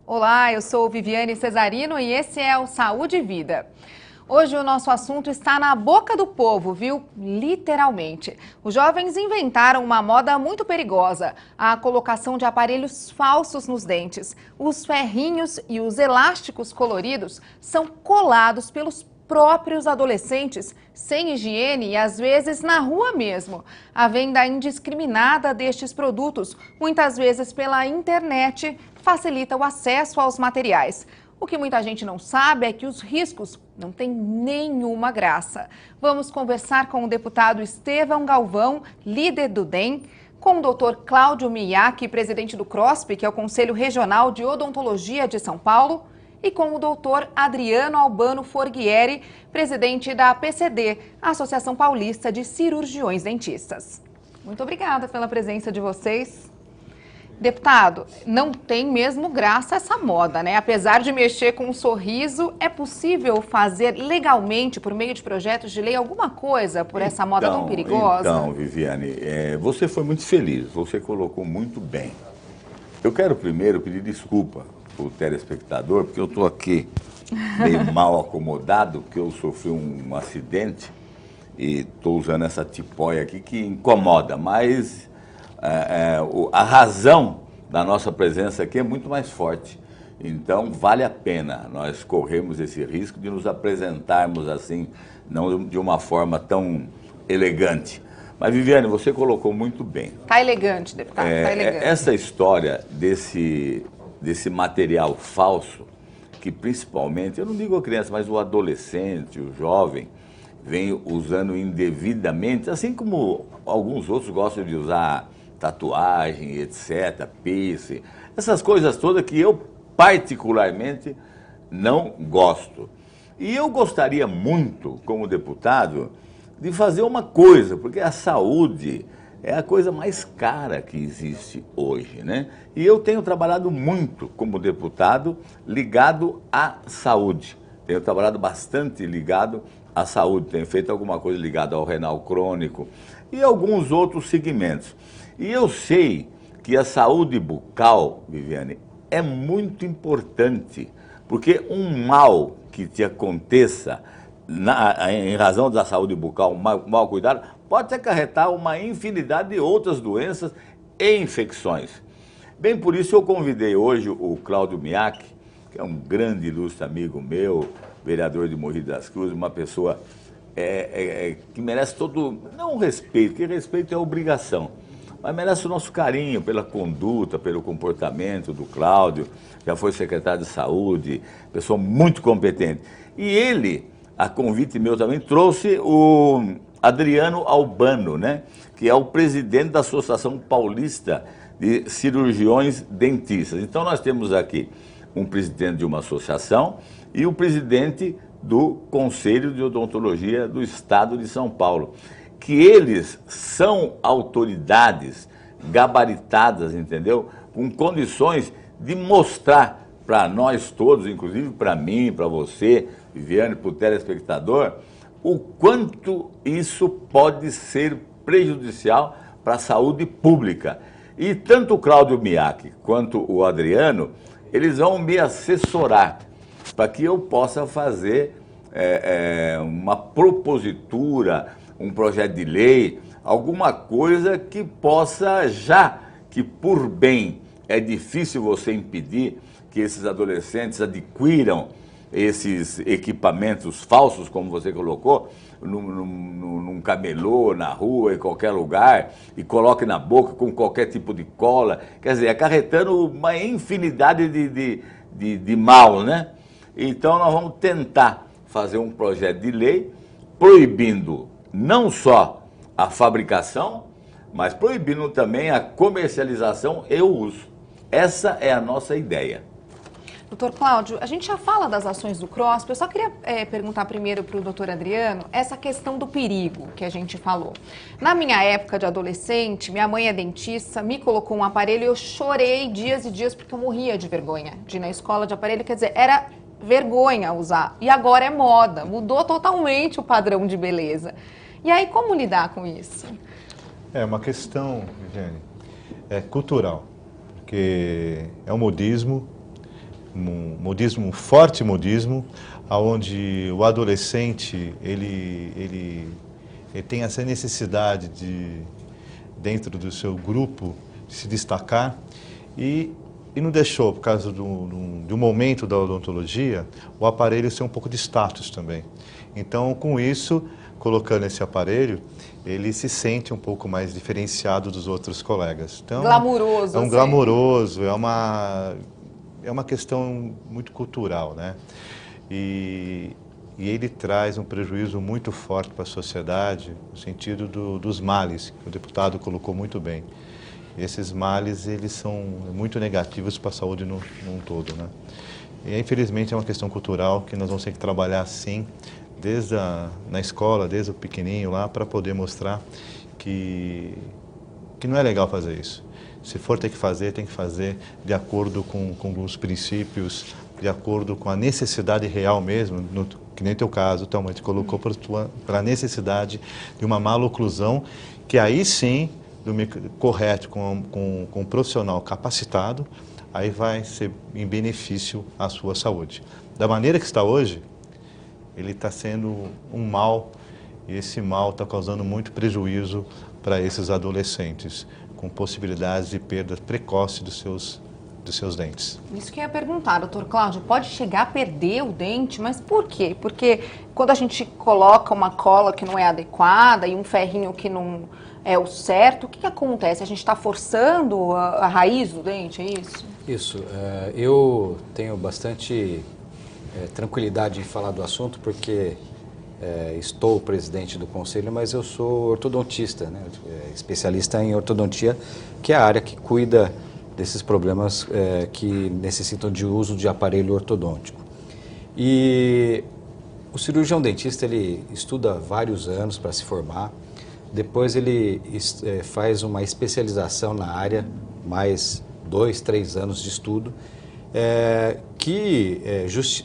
Olá, eu sou Viviane Cesarino e esse é o Saúde e Vida. Hoje o nosso assunto está na boca do povo, viu? Literalmente. Os jovens inventaram uma moda muito perigosa, a colocação de aparelhos falsos nos dentes. Os ferrinhos e os elásticos coloridos são colados pelos próprios adolescentes, sem higiene e às vezes na rua mesmo. A venda indiscriminada destes produtos, muitas vezes pela internet, facilita o acesso aos materiais. O que muita gente não sabe é que os riscos não têm nenhuma graça. Vamos conversar com o deputado Estevão Galvão, líder do DEM, com o Dr. Cláudio Miak, presidente do CROSP, que é o Conselho Regional de Odontologia de São Paulo, e com o Dr. Adriano Albano Forghieri, presidente da APCD, Associação Paulista de Cirurgiões Dentistas. Muito obrigada pela presença de vocês. Deputado, não tem mesmo graça essa moda, né? Apesar de mexer com um sorriso, é possível fazer legalmente, por meio de projetos de lei, alguma coisa por essa moda tão perigosa? Então, Viviane, você foi muito feliz, você colocou muito bem. Eu quero primeiro pedir desculpa para o telespectador, porque eu estou aqui meio mal acomodado, porque eu sofri um acidente e estou usando essa tipóia aqui que incomoda, mas a razão da nossa presença aqui é muito mais forte. Então, vale a pena nós corrermos esse risco de nos apresentarmos assim, não de uma forma tão elegante. Mas, Viviane, você colocou muito bem. Tá elegante, deputado, tá elegante. Essa história desse material falso, que principalmente, eu não digo a criança, mas o adolescente, o jovem, vem usando indevidamente, assim como alguns outros gostam de usar tatuagem, etc., piercing, essas coisas todas que eu particularmente não gosto. E eu gostaria muito, como deputado, de fazer uma coisa, porque a saúde é a coisa mais cara que existe hoje, né? E eu tenho trabalhado muito como deputado ligado à saúde. Tenho trabalhado bastante ligado à saúde, tenho feito alguma coisa ligada ao renal crônico e alguns outros segmentos. E eu sei que a saúde bucal, Viviane, é muito importante, porque um mal que te aconteça em razão da saúde bucal, mal cuidado, pode acarretar uma infinidade de outras doenças e infecções. Bem, por isso eu convidei hoje o Cláudio Miak, que é um grande ilustre amigo meu, vereador de Mogi das Cruzes, uma pessoa que merece todo, não respeito, porque respeito é obrigação, mas merece o nosso carinho pela conduta, pelo comportamento do Cláudio, já foi secretário de saúde, pessoa muito competente. E ele, a convite meu também, trouxe o Adriano Albano, né, que é o presidente da Associação Paulista de Cirurgiões Dentistas. Então nós temos aqui um presidente de uma associação e o presidente do Conselho de Odontologia do Estado de São Paulo, que eles são autoridades gabaritadas, entendeu? Com condições de mostrar para nós todos, inclusive para mim, para você, Viviane, para o telespectador, o quanto isso pode ser prejudicial para a saúde pública. E tanto o Cláudio Miak quanto o Adriano, eles vão me assessorar para que eu possa fazer uma propositura, um projeto de lei, alguma coisa que possa, já que por bem é difícil você impedir que esses adolescentes adquiram esses equipamentos falsos, como você colocou, num camelô, na rua, em qualquer lugar, e coloque na boca com qualquer tipo de cola, quer dizer, acarretando uma infinidade de mal, né? Então nós vamos tentar fazer um projeto de lei proibindo não só a fabricação, mas proibindo também a comercialização e o uso. Essa é a nossa ideia. Doutor Cláudio, a gente já fala das ações do CROSP, eu só queria perguntar primeiro para o doutor Adriano essa questão do perigo que a gente falou. Na minha época de adolescente, minha mãe é dentista, me colocou um aparelho e eu chorei dias e dias porque eu morria de vergonha de ir na escola de aparelho, quer dizer, era vergonha usar. E agora é moda, mudou totalmente o padrão de beleza. E aí, como lidar com isso? É uma questão, Viviane, cultural, porque é um modismo, um forte modismo, onde o adolescente, ele tem essa necessidade de, dentro do seu grupo, de se destacar e não deixou, por causa do momento da odontologia, o aparelho ser um pouco de status também. Então, com isso, colocando esse aparelho, ele se sente um pouco mais diferenciado dos outros colegas. Então, glamuroso. É um glamuroso, é uma questão muito cultural, né? E ele traz um prejuízo muito forte para a sociedade, no sentido dos males, que o deputado colocou muito bem. Esses males, eles são muito negativos para a saúde num todo, né? E, infelizmente, é uma questão cultural que nós vamos ter que trabalhar, sim, na escola, desde o pequenininho lá, para poder mostrar que não é legal fazer isso. Se for ter que fazer, tem que fazer de acordo com os princípios, de acordo com a necessidade real mesmo, que nem teu caso, tua mãe te colocou para a necessidade de uma maloclusão, que aí sim, correto, com um profissional capacitado, aí vai ser em benefício à sua saúde. Da maneira que está hoje, ele está sendo um mal, e esse mal está causando muito prejuízo para esses adolescentes, com possibilidades de perda precoce dos seus dentes. Isso que eu ia perguntar, doutor Cláudio, pode chegar a perder o dente, mas por quê? Porque quando a gente coloca uma cola que não é adequada e um ferrinho que não é o certo, o que acontece? A gente está forçando a raiz do dente, é isso? Isso. Eu tenho bastante tranquilidade em falar do assunto, porque estou presidente do conselho, mas eu sou ortodontista, né? Especialista em ortodontia, que é a área que cuida desses problemas que necessitam de uso de aparelho ortodôntico. E o cirurgião dentista, ele estuda vários anos para se formar, depois ele faz uma especialização na área, mais 2, 3 anos de estudo, que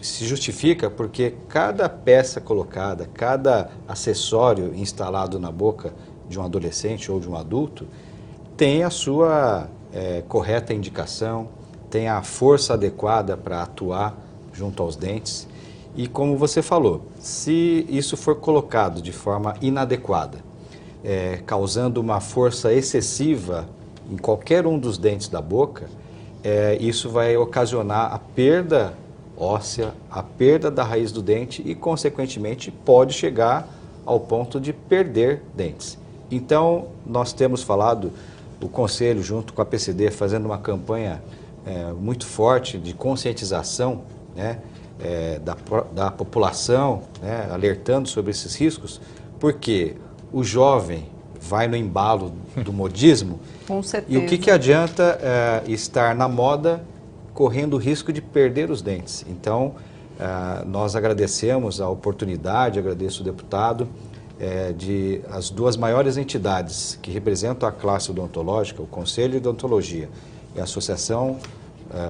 se justifica porque cada peça colocada, cada acessório instalado na boca de um adolescente ou de um adulto tem a sua correta indicação, tem a força adequada para atuar junto aos dentes. E como você falou, se isso for colocado de forma inadequada, causando uma força excessiva em qualquer um dos dentes da boca, isso vai ocasionar a perda óssea, a perda da raiz do dente e, consequentemente, pode chegar ao ponto de perder dentes. Então, nós temos falado, o Conselho, junto com a PCD, fazendo uma campanha muito forte de conscientização, né, da população, né, alertando sobre esses riscos, porque o jovem vai no embalo do modismo. Com certeza. E o que adianta estar na moda correndo o risco de perder os dentes? Então, nós agradecemos a oportunidade, agradeço o deputado, de as duas maiores entidades que representam a classe odontológica, o Conselho de Odontologia e a Associação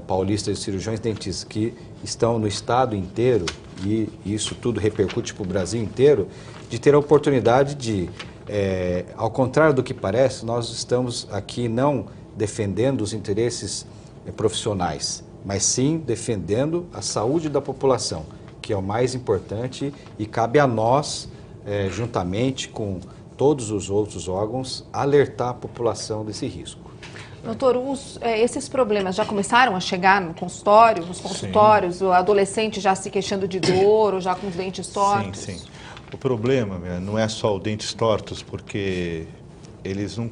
Paulista de Cirurgiões Dentistas, que estão no estado inteiro, e isso tudo repercute para o Brasil inteiro, de ter a oportunidade de, ao contrário do que parece, nós estamos aqui não defendendo os interesses profissionais, mas sim defendendo a saúde da população, que é o mais importante, e cabe a nós, juntamente com todos os outros órgãos, alertar a população desse risco. Doutor, esses problemas já começaram a chegar no consultório, nos consultórios? Sim. O adolescente já se queixando de dor ou já com os dentes tortos? Sim, sim. O problema não é só os dentes tortos, porque eles não...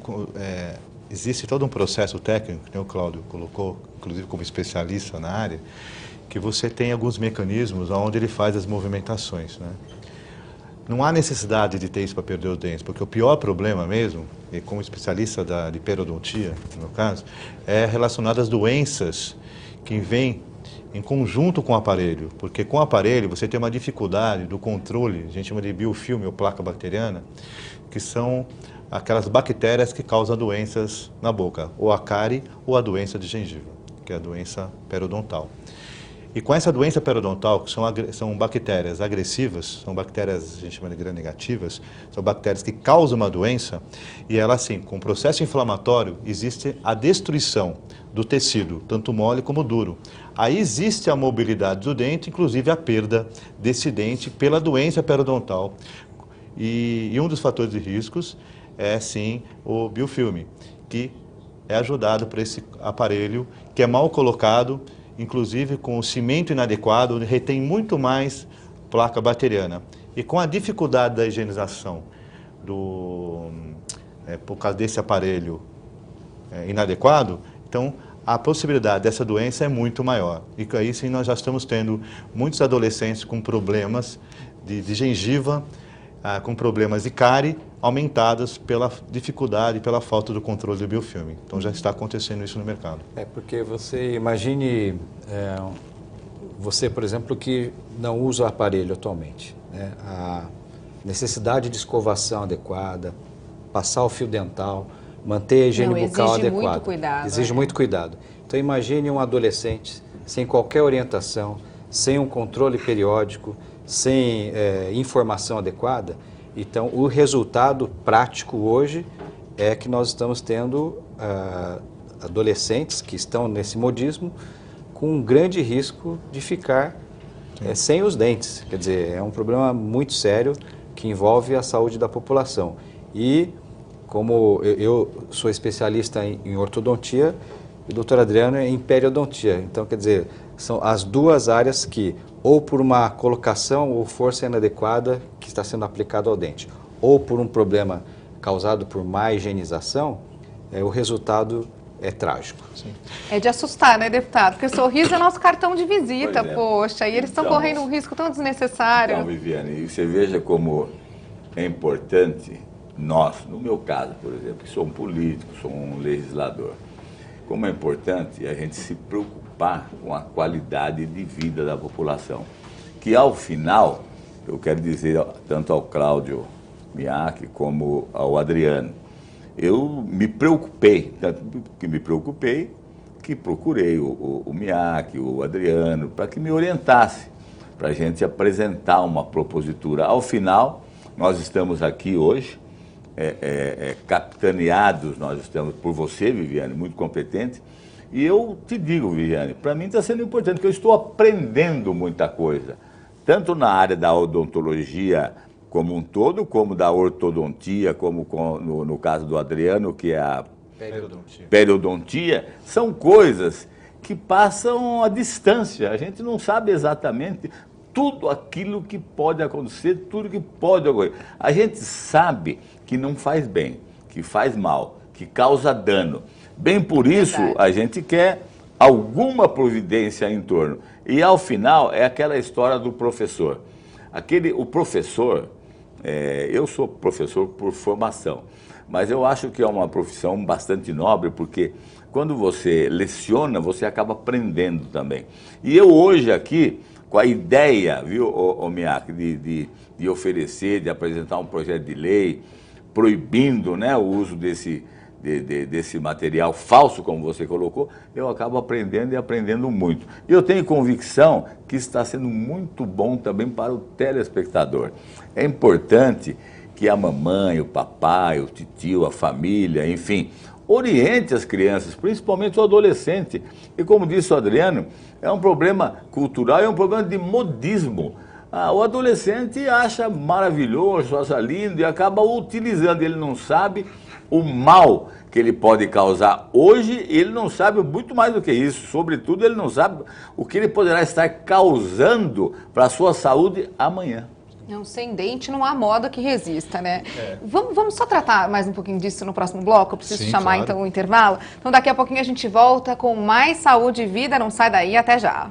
existe todo um processo técnico, que o Cláudio colocou, inclusive como especialista na área, que você tem alguns mecanismos onde ele faz as movimentações, né? Não há necessidade de ter isso para perder os dentes, porque o pior problema mesmo, e como especialista de periodontia, no meu caso, é relacionado às doenças que vêm em conjunto com o aparelho, porque com o aparelho você tem uma dificuldade do controle, a gente chama de biofilme ou placa bacteriana, que são aquelas bactérias que causam doenças na boca, ou a cárie ou a doença de gengiva, que é a doença periodontal. E com essa doença periodontal, que são bactérias agressivas, são bactérias, a gente chama de gram-negativas, são bactérias que causam uma doença, e ela, assim, com o processo inflamatório, existe a destruição do tecido, tanto mole como duro. Aí existe a mobilidade do dente, inclusive a perda desse dente pela doença periodontal. E um dos fatores de riscos é, sim, o biofilme, que é ajudado por esse aparelho, que é mal colocado, inclusive com o cimento inadequado, retém muito mais placa bacteriana. E com a dificuldade da higienização por causa desse aparelho inadequado, então a possibilidade dessa doença é muito maior. E aí sim nós já estamos tendo muitos adolescentes com problemas de gengiva, com problemas de cárie, aumentadas pela dificuldade, pela falta do controle do biofilme. Então já está acontecendo isso no mercado. Porque você imagine, você, por exemplo, que não usa o aparelho atualmente, né? A necessidade de escovação adequada, passar o fio dental, manter a higiene bucal adequada. Exige muito cuidado. Exige muito cuidado. Então imagine um adolescente sem qualquer orientação, sem um controle periódico, sem informação adequada. Então, o resultado prático hoje é que nós estamos tendo adolescentes que estão nesse modismo com um grande risco de ficar sem os dentes. Quer dizer, é um problema muito sério que envolve a saúde da população. E, como eu sou especialista em ortodontia, e o doutor Adriano é em periodontia. Então, quer dizer, são as duas áreas que, ou por uma colocação ou força inadequada que está sendo aplicado ao dente, ou por um problema causado por má higienização, o resultado é trágico. Sim. É de assustar, né, deputado? Porque o sorriso é nosso cartão de visita, Pois é. Poxa, e eles estão correndo um risco tão desnecessário. Então, Viviane, e você veja como é importante nós, no meu caso, por exemplo, que sou um político, sou um legislador, como é importante a gente se preocupar com a qualidade de vida da população. Que ao final, eu quero dizer tanto ao Cláudio Miak como ao Adriano, eu me preocupei, tanto que me preocupei, que procurei o Miak, o Adriano, para que me orientasse, para a gente apresentar uma propositura. Ao final, nós estamos aqui hoje, capitaneados, nós estamos por você, Viviane, muito competente, e eu te digo, Viviane, para mim está sendo importante, porque eu estou aprendendo muita coisa, tanto na área da odontologia como um todo, como da ortodontia, como no caso do Adriano, que é a periodontia, são coisas que passam a distância, a gente não sabe exatamente tudo aquilo que pode acontecer, tudo que pode ocorrer. A gente sabe que não faz bem, que faz mal, que causa dano. Bem por isso, a gente quer alguma providência em torno. E ao final, é aquela história do professor. O professor, eu sou professor por formação, mas eu acho que é uma profissão bastante nobre, porque quando você leciona, você acaba aprendendo também. E eu hoje aqui, com a ideia, viu, Miak, de oferecer, de apresentar um projeto de lei proibindo, né, o uso desse material falso, como você colocou, eu acabo aprendendo e aprendendo muito. E eu tenho convicção que está sendo muito bom também para o telespectador. É importante que a mamãe, o papai, o titio, a família, enfim, oriente as crianças, principalmente o adolescente. E como disse o Adriano, é um problema cultural, é um problema de modismo. O adolescente acha maravilhoso, acha lindo e acaba utilizando. Ele não sabe o mal que ele pode causar hoje, ele não sabe muito mais do que isso. Sobretudo, ele não sabe o que ele poderá estar causando para a sua saúde amanhã. Não, sem dente não há moda que resista, né? Vamos só tratar mais um pouquinho disso no próximo bloco? Eu preciso chamar, então, o intervalo. Então, daqui a pouquinho a gente volta com mais saúde e vida. Não sai daí, até já.